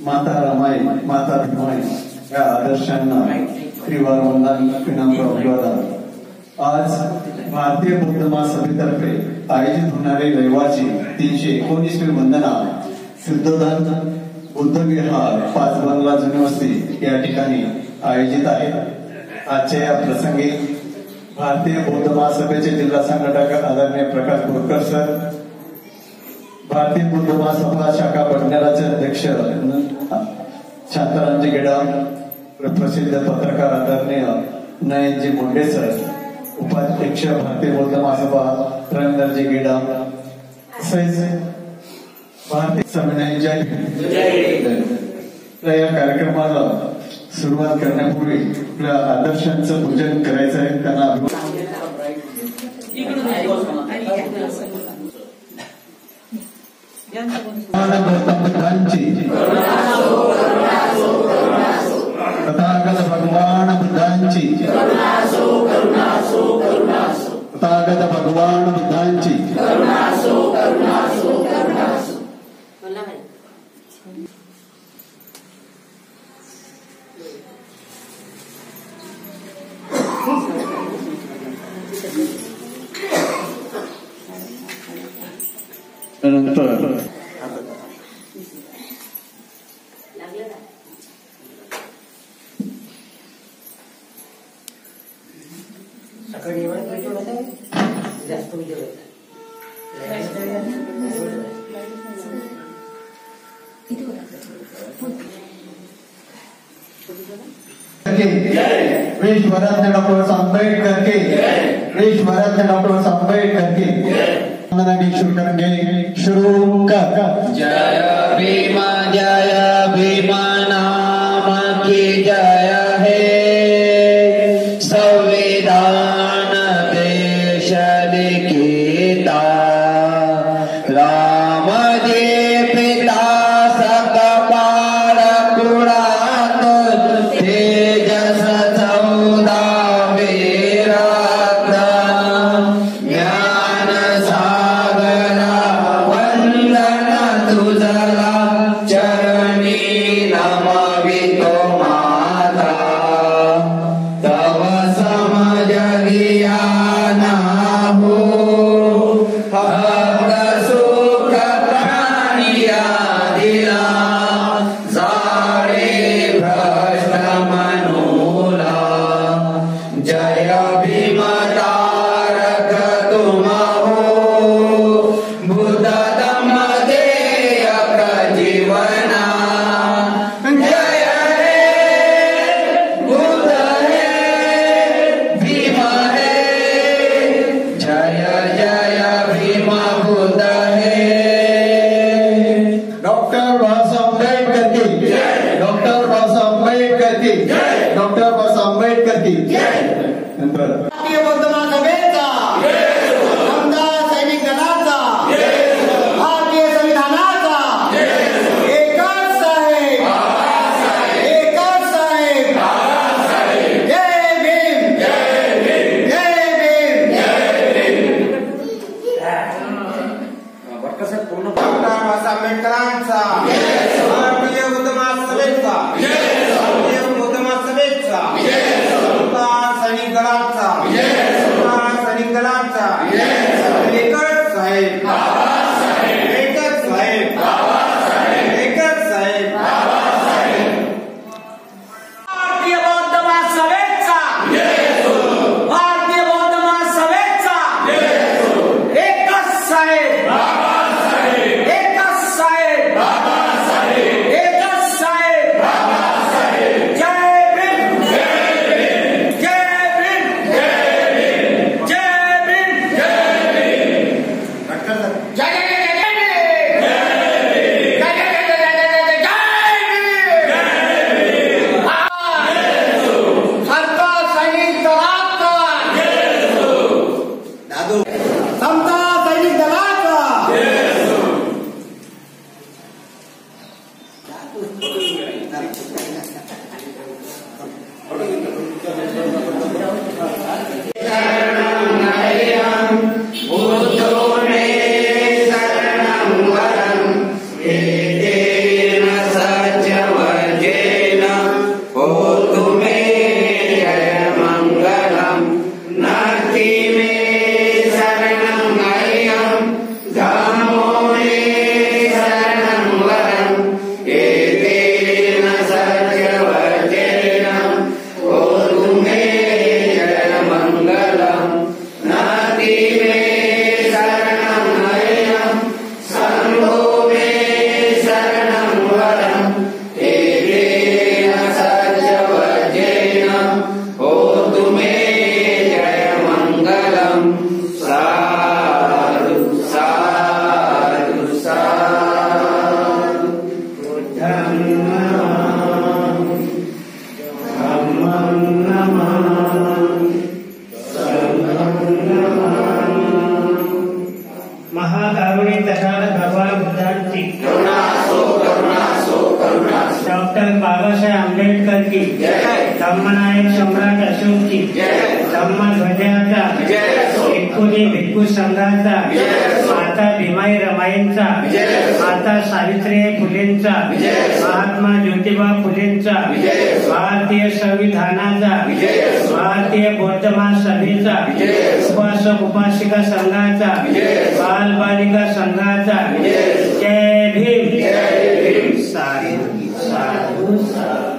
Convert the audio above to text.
माता रमाई माता भीमाई या आदर्शांना त्रिवार वंदन विनम्र अभिवादन। आज भारतीय बौद्ध महासभेतर्फे आयोजित होणारी रविवारची 319वी वंदना शुद्धोधन बुद्ध विहार 5 बंगला जुनी वस्ती या ठिकाणी आयोजित आहे। आजच्या या प्रसंगी भारतीय बौद्ध महासभेचे जिल्हा संघटक आदरणीय प्रकाश बोरकर सर, भारतीय बौद्ध महासभा शाखा बडनेराचे अध्यक्ष शांतारामजी गेडाम, प्रसिद्ध पत्रकार आदरणीय नयनजी मुंडे सर, उपाध्यक्ष भारतीय बौद्ध महासभा रविंद्रजी गेडाम, भारतीय संविधान जय या कार्यक्रमाला सुरुवात करण्यापूर्वी आपल्या आदर्शांचं पूजन करायचं आहे। त्यांना तथागत भगवान बुद्धांची तथागत भगवान बुद्धांची नंतर विश्वरत्न डॉक्टर आंबेडकर के विश्वरत्न डॉक्टर आंबेडकर के शुरू करेंगे। शुरू कर जय भीमा नाम की जय है, संविधान देश लिखिता राम जी पिता सकपाल कुरात तेजस सौदा वीरात ज्ञान सागरा वंदन तुझला चरणी नमवितो माता तव समज ज्ञाना हो भक्त सुख प्राणिया दिला जाळे भ्रष्ट मनोला जय भीम तारक तुम हो बुद्ध धम्म देयक जीवना जय हे बुद्ध हे भीम हे जय जय भीम बुद्ध हे। डॉक्टर बाबासाहेब आंबेडकर की जय, डॉक्टर बाबासाहेब आंबेडकर की जय, डॉक्टर बाबासाहेब आंबेडकर की जय। नंतर भारतीय बौद्ध महासभेचा आमदार सैनिक दलाचा भारतीय संविधानाचा एकच साहेब एकच साहेब जय भीम जय भीम जय भीम। डॉक्टर बाबासाहेब आंबेडकरांचा भारतीय बौद्ध महासभेचा भारतीय बौद्ध महासभेचा सैनिक दलाचा सैनिक दलाचा साहेब एकच साहेब एकच साहेब भारतीय बौद्ध महासभेचा भारतीय बौद्ध महासभेचा एकच साहेब एकच साहेब एकच साहेब जय भीम जय भीम जय भीम जय भीम जय समता सैनिक दलाचा महाकारुणी तथागत भगवान बुद्धांची डॉक्टर बाबासाहेब आंबेडकर की धम्मनायक सम्राट अशोक की धम्मध्वजाचा भिक्खुनी भिक्खू संघाचा माता भीमाई रमाईंचा माता सावित्रीबाई फुलेंचा महात्मा ज्योतिबा फुलेंचा भारतीय संविधानाचा भारतीय बौद्ध महासभेचा उपासक उपासिका संघाचा बालबालिका संघाचा जय भीम साधू साधू साधू